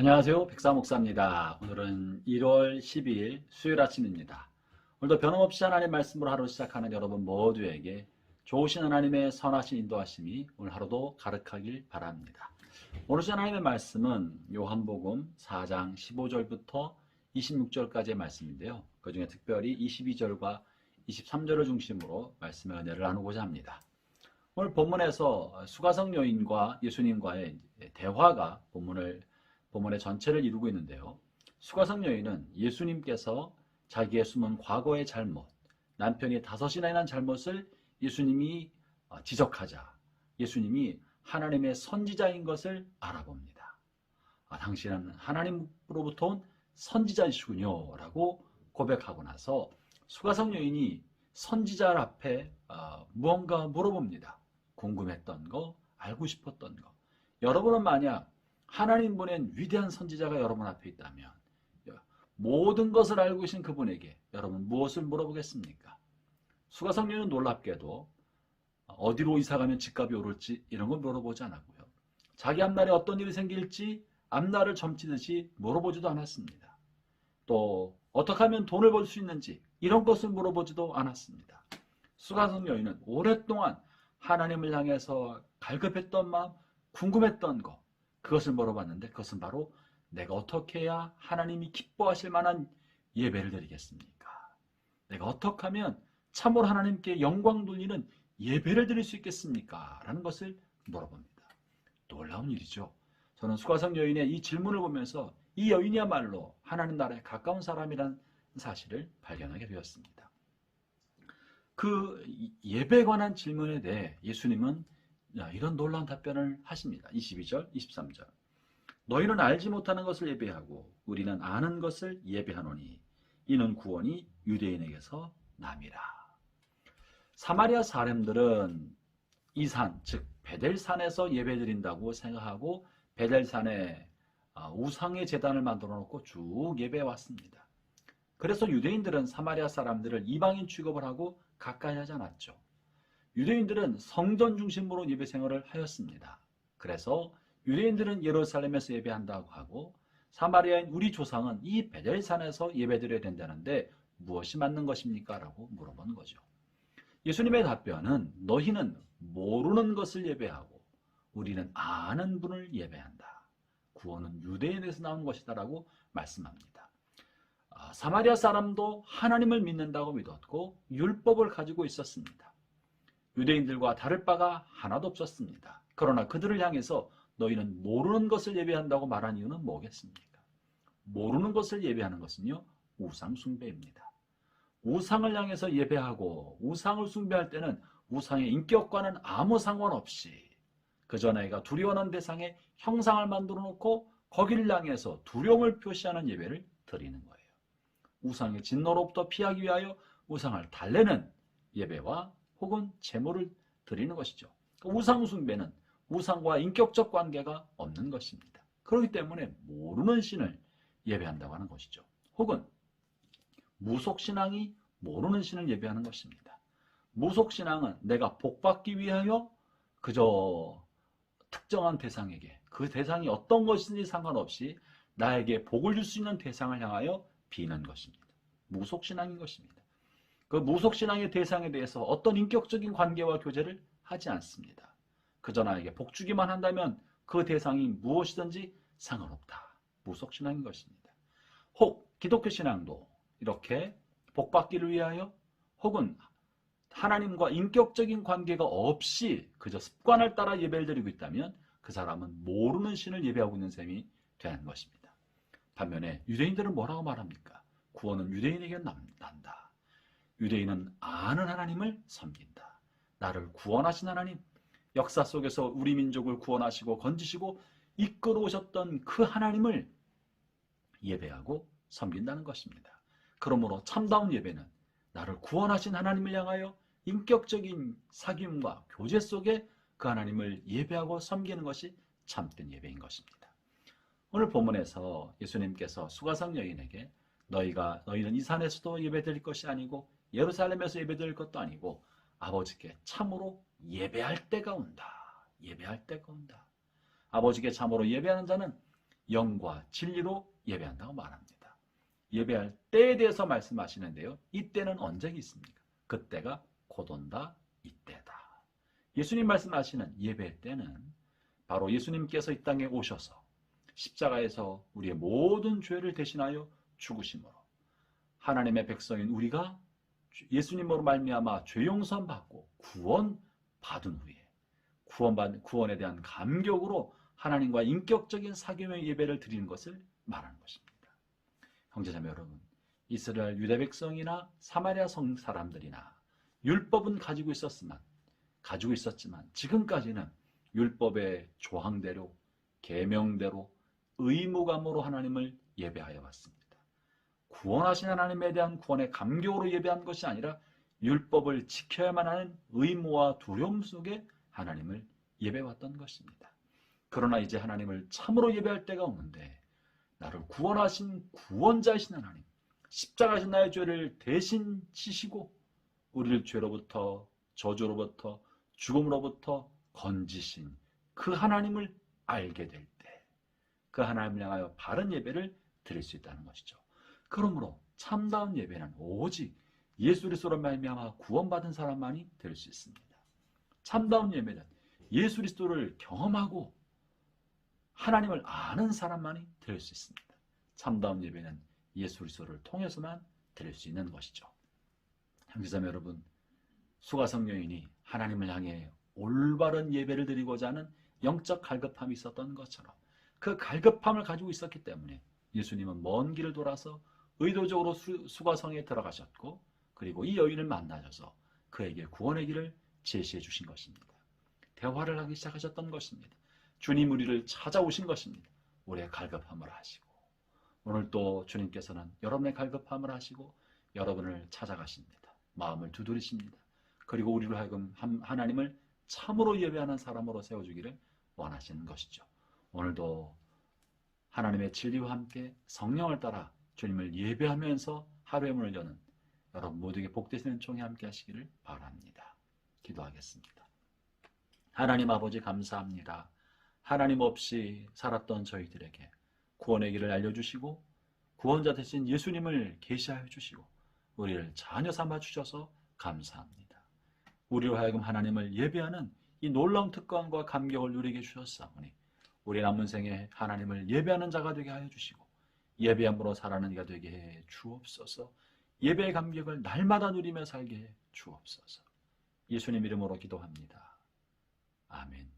안녕하세요. 백사 목사입니다. 오늘은 1월 12일 수요일 아침입니다. 오늘도 변함없이 하나님의 말씀으로 하루 시작하는 여러분 모두에게 좋으신 하나님의 선하신 인도하심이 오늘 하루도 가득하길 바랍니다. 오늘 하나님의 말씀은 요한복음 4장 15절부터 26절까지의 말씀인데요. 그중에 특별히 22절과 23절을 중심으로 말씀의 은혜를 나누고자 합니다. 오늘 본문에서 수가성 여인과 예수님과의 대화가 본문의 전체를 이루고 있는데요. 수가성 여인은 예수님께서 자기의 숨은 과거의 잘못, 남편이 5이나 난 잘못을 예수님이 지적하자 예수님이 하나님의 선지자인 것을 알아봅니다. 당신은 하나님으로부터 온 선지자이시군요 라고 고백하고 나서 수가성 여인이 선지자 앞에 무언가 물어봅니다. 궁금했던 거, 알고 싶었던 거. 여러분은 만약 하나님 보낸 위대한 선지자가 여러분 앞에 있다면 모든 것을 알고 계신 그분에게 여러분 무엇을 물어보겠습니까? 수가성 여인은 놀랍게도 어디로 이사가면 집값이 오를지 이런 걸 물어보지 않았고요. 자기 앞날에 어떤 일이 생길지 앞날을 점치듯이 물어보지도 않았습니다. 또 어떻게 하면 돈을 벌 수 있는지 이런 것을 물어보지도 않았습니다. 수가성 여인은 오랫동안 하나님을 향해서 갈급했던 마음, 궁금했던 것 그것을 물어봤는데 그것은 바로 내가 어떻게 해야 하나님이 기뻐하실 만한 예배를 드리겠습니까? 내가 어떻게 하면 참으로 하나님께 영광 돌리는 예배를 드릴 수 있겠습니까? 라는 것을 물어봅니다. 놀라운 일이죠. 저는 수가성 여인의 이 질문을 보면서 이 여인이야말로 하나님 나라에 가까운 사람이라는 사실을 발견하게 되었습니다. 그 예배에 관한 질문에 대해 예수님은 이런 놀라운 답변을 하십니다. 22절, 23절. 너희는 알지 못하는 것을 예배하고 우리는 아는 것을 예배하노니 이는 구원이 유대인에게서 남이라. 사마리아 사람들은 이 산, 즉 베델산에서 예배드린다고 생각하고 베델산에 우상의 제단을 만들어 놓고 쭉 예배해 왔습니다. 그래서 유대인들은 사마리아 사람들을 이방인 취급을 하고 가까이 하지 않았죠. 유대인들은 성전 중심으로 예배 생활을 하였습니다. 그래서 유대인들은 예루살렘에서 예배한다고 하고 사마리아인 우리 조상은 이 베델산에서 예배드려야 된다는데 무엇이 맞는 것입니까? 라고 물어보는 거죠. 예수님의 답변은 너희는 모르는 것을 예배하고 우리는 아는 분을 예배한다. 구원은 유대인에서 나온 것이다 라고 말씀합니다. 사마리아 사람도 하나님을 믿는다고 믿었고 율법을 가지고 있었습니다. 유대인들과 다를 바가 하나도 없었습니다. 그러나 그들을 향해서 너희는 모르는 것을 예배한다고 말한 이유는 뭐겠습니까? 모르는 것을 예배하는 것은요, 우상 숭배입니다. 우상을 향해서 예배하고 우상을 숭배할 때는 우상의 인격과는 아무 상관없이 그저 내가 두려워하는 대상의 형상을 만들어 놓고 거기를 향해서 두려움을 표시하는 예배를 드리는 거예요. 우상의 진노로부터 피하기 위하여 우상을 달래는 예배와 혹은 제물을 드리는 것이죠. 우상 숭배는 우상과 인격적 관계가 없는 것입니다. 그렇기 때문에 모르는 신을 예배한다고 하는 것이죠. 혹은 무속신앙이 모르는 신을 예배하는 것입니다. 무속신앙은 내가 복받기 위하여 그저 특정한 대상에게 그 대상이 어떤 것인지 상관없이 나에게 복을 줄 수 있는 대상을 향하여 비는 것입니다. 무속신앙인 것입니다. 그 무속신앙의 대상에 대해서 어떤 인격적인 관계와 교제를 하지 않습니다. 그저 나에게 복주기만 한다면 그 대상이 무엇이든지 상관없다. 무속신앙인 것입니다. 혹 기독교 신앙도 이렇게 복받기를 위하여 혹은 하나님과 인격적인 관계가 없이 그저 습관을 따라 예배를 드리고 있다면 그 사람은 모르는 신을 예배하고 있는 셈이 되는 것입니다. 반면에 유대인들은 뭐라고 말합니까? 구원은 유대인에게 난다. 유대인은 아는 하나님을 섬긴다. 나를 구원하신 하나님, 역사 속에서 우리 민족을 구원하시고 건지시고 이끌어 오셨던 그 하나님을 예배하고 섬긴다는 것입니다. 그러므로 참다운 예배는 나를 구원하신 하나님을 향하여 인격적인 사귐과 교제 속에 그 하나님을 예배하고 섬기는 것이 참된 예배인 것입니다. 오늘 본문에서 예수님께서 수가성 여인에게 너희는 이 산에서도 예배드릴 것이 아니고 예루살렘에서 예배드릴 것도 아니고 아버지께 참으로 예배할 때가 온다. 예배할 때가 온다. 아버지께 참으로 예배하는 자는 영과 진리로 예배한다고 말합니다. 예배할 때에 대해서 말씀하시는데요. 이때는 언제 있습니까? 그때가 곧 온다, 이때다. 예수님 말씀하시는 예배 때는 바로 예수님께서 이 땅에 오셔서 십자가에서 우리의 모든 죄를 대신하여 죽으심으로 하나님의 백성인 우리가 예수님으로 말미암아 죄 용서 받고 구원 받은 후에 구원에 대한 감격으로 하나님과 인격적인 사귐의 예배를 드리는 것을 말하는 것입니다. 형제자매 여러분, 이스라엘 유대 백성이나 사마리아 성 사람들이나 율법은 가지고 있었지만 지금까지는 율법의 조항대로 계명대로 의무감으로 하나님을 예배하여 왔습니다. 구원하신 하나님에 대한 구원의 감격으로 예배한 것이 아니라 율법을 지켜야만 하는 의무와 두려움 속에 하나님을 예배해왔던 것입니다. 그러나 이제 하나님을 참으로 예배할 때가 오는데 나를 구원하신 구원자이신 하나님, 십자가신 나의 죄를 대신 지시고 우리를 죄로부터 저주로부터 죽음으로부터 건지신 그 하나님을 알게 될 때 그 하나님을 향하여 바른 예배를 드릴 수 있다는 것이죠. 그러므로 참다운 예배는 오직 예수 그리스도로 말미암아 구원받은 사람만이 될 수 있습니다. 참다운 예배는 예수 그리스도를 경험하고 하나님을 아는 사람만이 될 수 있습니다. 참다운 예배는 예수 그리스도를 통해서만 드릴 수 있는 것이죠. 형제자매 여러분, 수가성여인이 하나님을 향해 올바른 예배를 드리고자 하는 영적 갈급함이 있었던 것처럼 그 갈급함을 가지고 있었기 때문에 예수님은 먼 길을 돌아서 의도적으로 수가성에 들어가셨고 그리고 이 여인을 만나셔서 그에게 구원의 길을 제시해 주신 것입니다. 대화를 하기 시작하셨던 것입니다. 주님 우리를 찾아오신 것입니다. 우리의 갈급함을 하시고 오늘 또 주님께서는 여러분의 갈급함을 하시고 여러분을 찾아가십니다. 마음을 두드리십니다. 그리고 우리로 하여금 하나님을 참으로 예배하는 사람으로 세워주기를 원하시는 것이죠. 오늘도 하나님의 진리와 함께 성령을 따라 주님을 예배하면서 하루의 문을 여는 여러분 모두에게 복되시는 총회 함께 하시기를 바랍니다. 기도하겠습니다. 하나님 아버지 감사합니다. 하나님 없이 살았던 저희들에게 구원의 길을 알려주시고 구원자 되신 예수님을 계시하여 주시고 우리를 자녀 삼아 주셔서 감사합니다. 우리로 하여금 하나님을 예배하는 이 놀라운 특권과 감격을 누리게 주셨사오니 우리 남은 생에 하나님을 예배하는 자가 되게 하여 주시고 예배함으로 살아가는 이가 되게 해 주옵소서. 예배의 감격을 날마다 누리며 살게 해 주옵소서. 예수님 이름으로 기도합니다. 아멘.